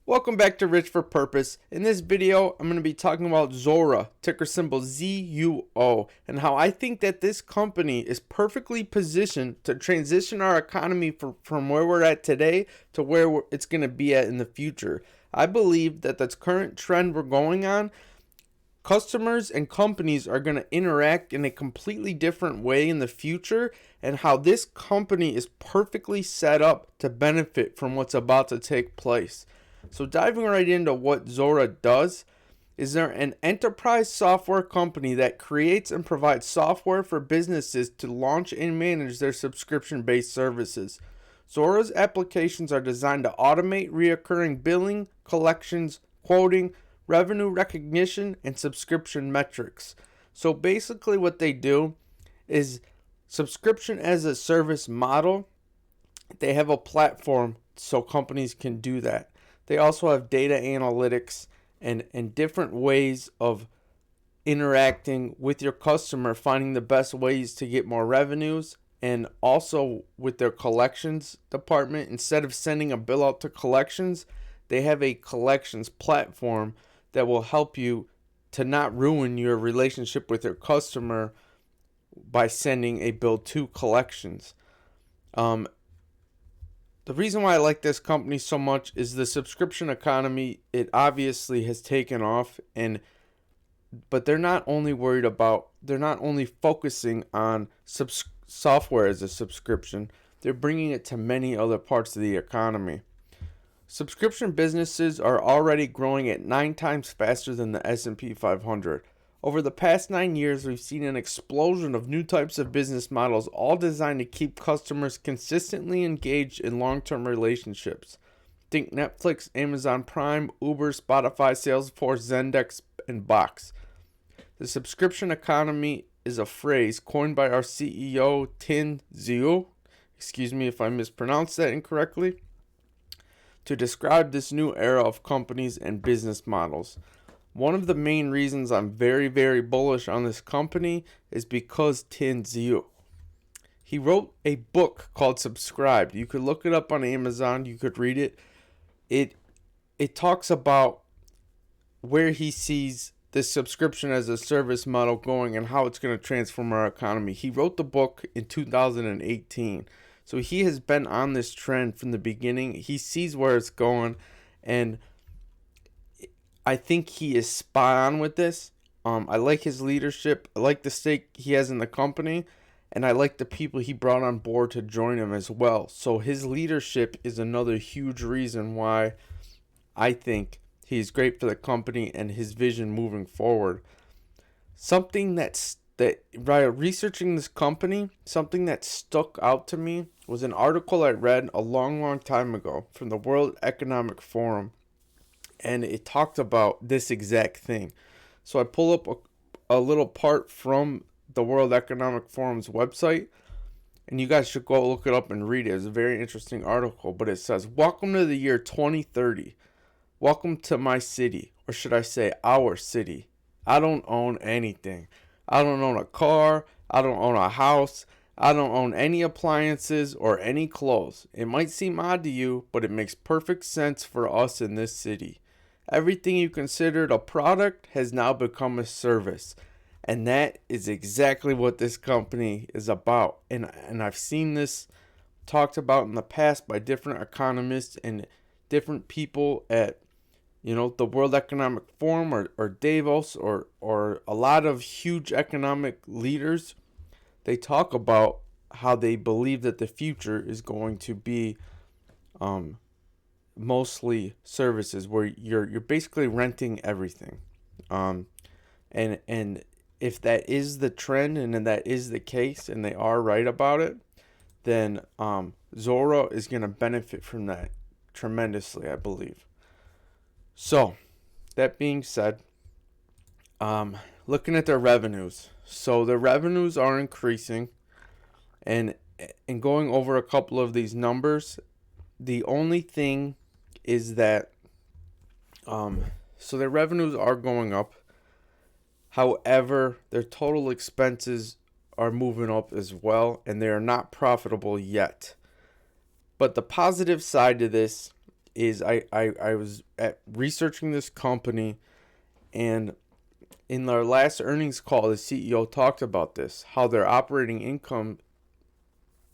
Welcome back to Rich for Purpose. In this video, I'm going to be talking about Zuora, ticker symbol ZUO, and how I think that this company is perfectly positioned to transition our economy from where we're at today to where it's going to be at in the future. I believe that this current trend we're going on, customers and companies are going to interact in a completely different way in the future, and how this company is perfectly set up to benefit from what's about to take place. So diving right into what Zuora does, is they're an enterprise software company that creates and provides software for businesses to launch and manage their subscription-based services. Zuora's applications are designed to automate recurring billing, collections, quoting, revenue recognition, and subscription metrics. So basically what they do is subscription as a service model. They have a platform so companies can do that. They also have data analytics and different ways of interacting with your customer, finding the best ways to get more revenues, and also with their collections department. Instead of sending a bill out to collections, they have a collections platform that will help you to not ruin your relationship with your customer by sending a bill to collections. The reason why I like this company so much is the subscription economy. It obviously has taken off, but they're not only focusing on software as a subscription. They're bringing it to many other parts of the economy. Subscription businesses are already growing at 9 times faster than the S&P 500. Over the past 9 years, we've seen an explosion of new types of business models, all designed to keep customers consistently engaged in long-term relationships. Think Netflix, Amazon Prime, Uber, Spotify, Salesforce, Zendesk, and Box. The subscription economy is a phrase coined by our CEO, Tien Tzuo, excuse me if I mispronounced that incorrectly, to describe this new era of companies and business models. One of the main reasons I'm very, very bullish on this company is because Tien Tzuo. He wrote a book called Subscribed. You could look it up on Amazon. You could read it. It talks about where he sees this subscription as a service model going and how it's going to transform our economy. He wrote the book in 2018. So he has been on this trend from the beginning. He sees where it's going, and I think he is spot on with this. I like his leadership. I like the stake he has in the company, and I like the people he brought on board to join him as well. So his leadership is another huge reason why I think he's great for the company and his vision moving forward. Researching this company, something that stuck out to me was an article I read a long, long time ago from the World Economic Forum. And it talked about this exact thing. So I pull up a little part from the World Economic Forum's website, and you guys should go look it up and read it. It's a very interesting article, but it says, "Welcome to the year 2030. Welcome to my city, or should I say our city. I don't own anything. I don't own a car. I don't own a house. I don't own any appliances or any clothes. It might seem odd to you, but it makes perfect sense for us in this city. Everything you considered a product has now become a service." And that is exactly what this company is about. And I've seen this talked about in the past by different economists and different people at the World Economic Forum or Davos or a lot of huge economic leaders. They talk about how they believe that the future is going to be mostly services, where you're basically renting everything, and if that is the trend and that is the case and they are right about it, then Zuora is going to benefit from that tremendously, I believe. So that being said, looking at their revenues, so the revenues are increasing, and going over a couple of these numbers, the only thing is that so their revenues are going up. However, their total expenses are moving up as well, and they are not profitable yet. But the positive side to this is I was researching this company, and in their last earnings call, the CEO talked about this, how their operating income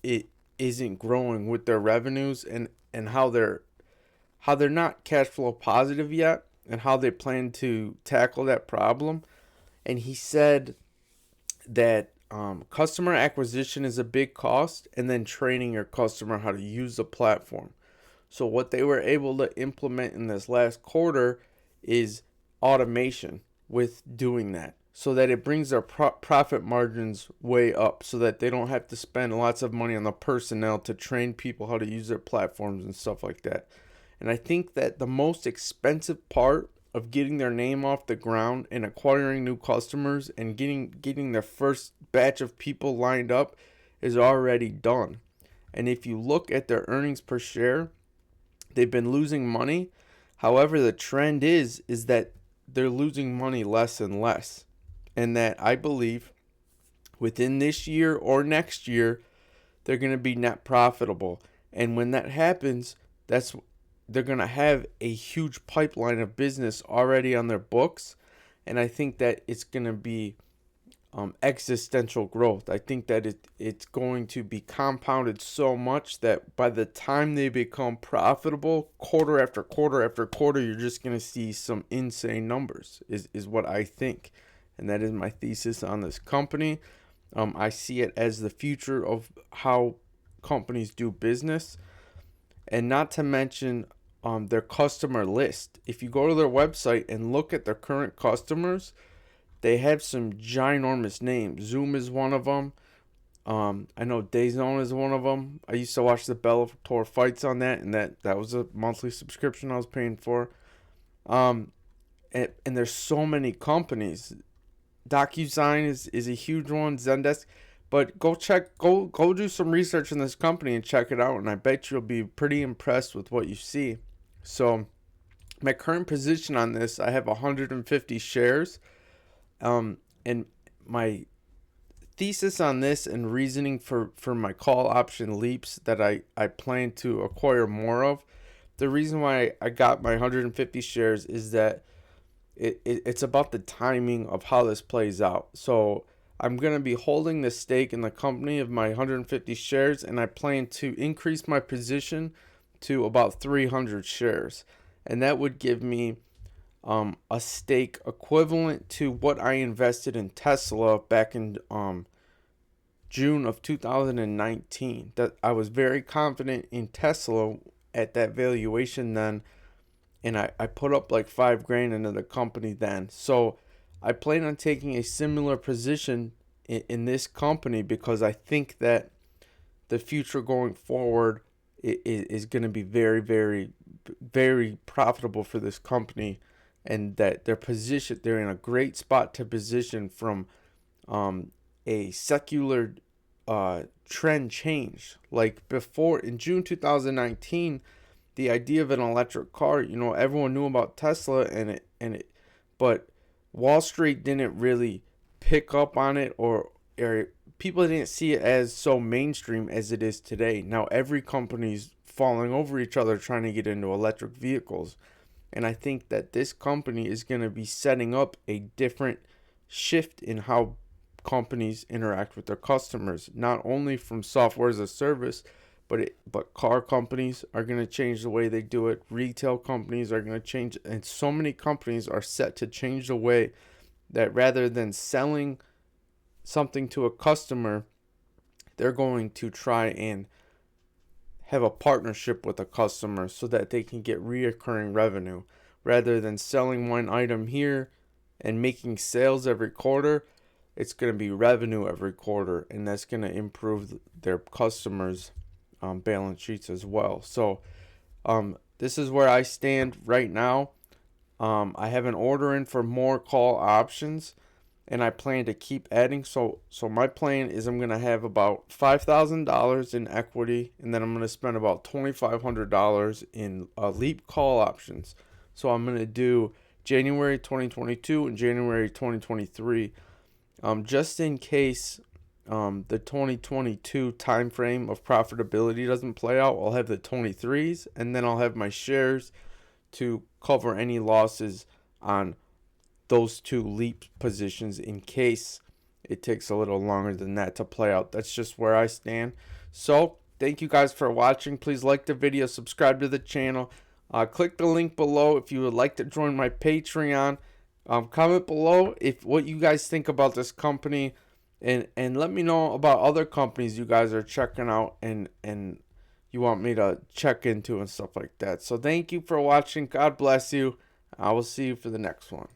it isn't growing with their revenues, and how they're not cash flow positive yet, and how they plan to tackle that problem. And he said that customer acquisition is a big cost, and then training your customer how to use the platform. So what they were able to implement in this last quarter is automation with doing that, so that it brings their profit margins way up, so that they don't have to spend lots of money on the personnel to train people how to use their platforms and stuff like that. And I think that the most expensive part of getting their name off the ground and acquiring new customers and getting their first batch of people lined up is already done. And if you look at their earnings per share, they've been losing money. However, the trend is that they're losing money less and less. And that I believe within this year or next year, they're going to be net profitable. And when that happens, they're going to have a huge pipeline of business already on their books. And I think that it's going to be existential growth. I think that it's going to be compounded so much that by the time they become profitable, quarter after quarter after quarter, you're just going to see some insane numbers, is what I think. And that is my thesis on this company. I see it as the future of how companies do business. And not to mention their customer list. If you go to their website and look at their current customers, they have some ginormous names. Zoom is one of them. I know DAZN is one of them. I used to watch the Bellator fights on that, and that was a monthly subscription I was paying for. And there's so many companies. DocuSign is a huge one. Zendesk. But go do some research in this company and check it out, and I bet you'll be pretty impressed with what you see. So my current position on this, I have 150 shares. And my thesis on this and reasoning for my call option leaps that I plan to acquire more of, the reason why I got my 150 shares is that it's about the timing of how this plays out. So I'm going to be holding the stake in the company of my 150 shares, and I plan to increase my position to about 300 shares. And that would give me a stake equivalent to what I invested in Tesla back in June of 2019. That I was very confident in Tesla at that valuation then, and I put up like $5,000 into the company then. So I plan on taking a similar position in this company, because I think that the future going forward is going to be very, very, very profitable for this company, and that they're in a great spot to position from a secular trend change. Like before, in June 2019, the idea of an electric car, everyone knew about Tesla but Wall Street didn't really pick up on it, or people didn't see it as so mainstream as it is today. Now every company's falling over each other trying to get into electric vehicles. And I think that this company is going to be setting up a different shift in how companies interact with their customers, not only from software as a service, but car companies are going to change the way they do it. Retail companies are going to change, and so many companies are set to change the way that rather than selling something to a customer, they're going to try and have a partnership with a customer so that they can get reoccurring revenue. Rather than selling one item here and making sales every quarter, it's going to be revenue every quarter, and that's going to improve their customers' balance sheets as well. So this is where I stand right now. I have an order in for more call options, and I plan to keep adding. So my plan is I'm going to have about $5,000 in equity, and then I'm going to spend about $2,500 in leap call options. So I'm going to do January 2022 and January 2023, just in case the 2022 time frame of profitability doesn't play out, I'll have the 23s, and then I'll have my shares to cover any losses on those two leap positions in case it takes a little longer than that to play out. That's just where I stand. So thank you guys for watching. Please like the video, subscribe to the channel, click the link below if you would like to join my Patreon. Comment below if what you guys think about this company, and let me know about other companies you guys are checking out and you want me to check into and stuff like that. So thank you for watching. God bless you. I will see you for the next one.